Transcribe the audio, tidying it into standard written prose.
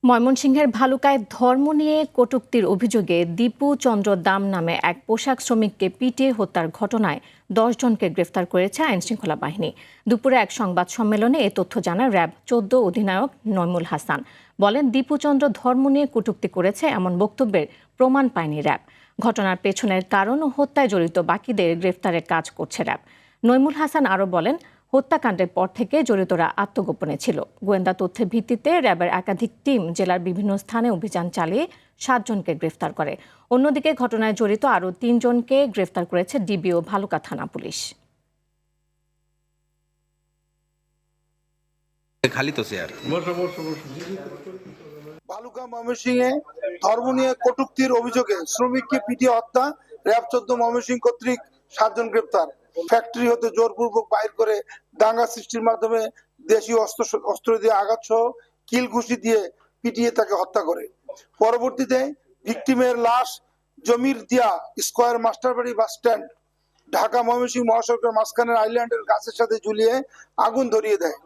ময়মনসিংহের ভালুকায় ধর্ম নিয়ে কটূক্তির অভিযোগে দীপু চন্দ্র দাম নামে এক পোশাক শ্রমিককে পিটিয়ে হত্যার ঘটনায় ১০ জনকে গ্রেফতার করেছে আইনশৃঙ্খলা বাহিনী। দুপুরে এক সংবাদ সম্মেলনে এ তথ্য জানান র্যাব ১৪ অধিনায়ক নইমুল হাসান। বলেন, দীপু চন্দ্র ধর্ম নিয়ে কটূক্তি করেছে এমন বক্তব্যের প্রমাণ পায়নি র্যাব। ঘটনার পেছনের কারণ ও হত্যায় জড়িত বাকিদের গ্রেফতারের কাজ করছে র্যাব। নইমুল হাসান আরও বলেন, হত্যাকাণ্ডের পর থেকে জড়িতরা আত্মগোপনে ছিল। গোয়েন্দা তথ্যের ভিত্তিতে র্যাবের একাধিক টিম জেলার বিভিন্ন স্থানে অভিযান চালিয়ে ৭ জনকে গ্রেফতার করে। অন্যদিকে ঘটনায় জড়িত আরও ৩ জনকে গ্রেফতার করেছে ডিবি ও ভালুকা থানা পুলিশ। ভালুকা ময়মনসিংহে ধর্ম নিয়ে কটূক্তির অভিযোগে শ্রমিককে পিটিয়ে হত্যা, র্যাব ১৪ ময়মনসিংহ কর্তৃক ৭ জন গ্রেপ্তার। ফ্যাক্টরি হতে জোরপূর্বক বাইর করে দাঙ্গা সৃষ্টির মাধ্যমে দেশীয় অস্ত্র দিয়ে আঘাত সহ কিল ঘুষি দিয়ে পিটিয়ে তাকে হত্যা করে। পরবর্তীতে ভিকটিমের লাশ জমির দিয়া স্কয়ার মাস্টারবাড়ি বাস স্ট্যান্ড ঢাকা ময়মনসিংহ মহাসড়কের মাঝখানের আইল্যান্ডের গাছের সাথে ঝুলিয়ে আগুন ধরিয়ে দেয়।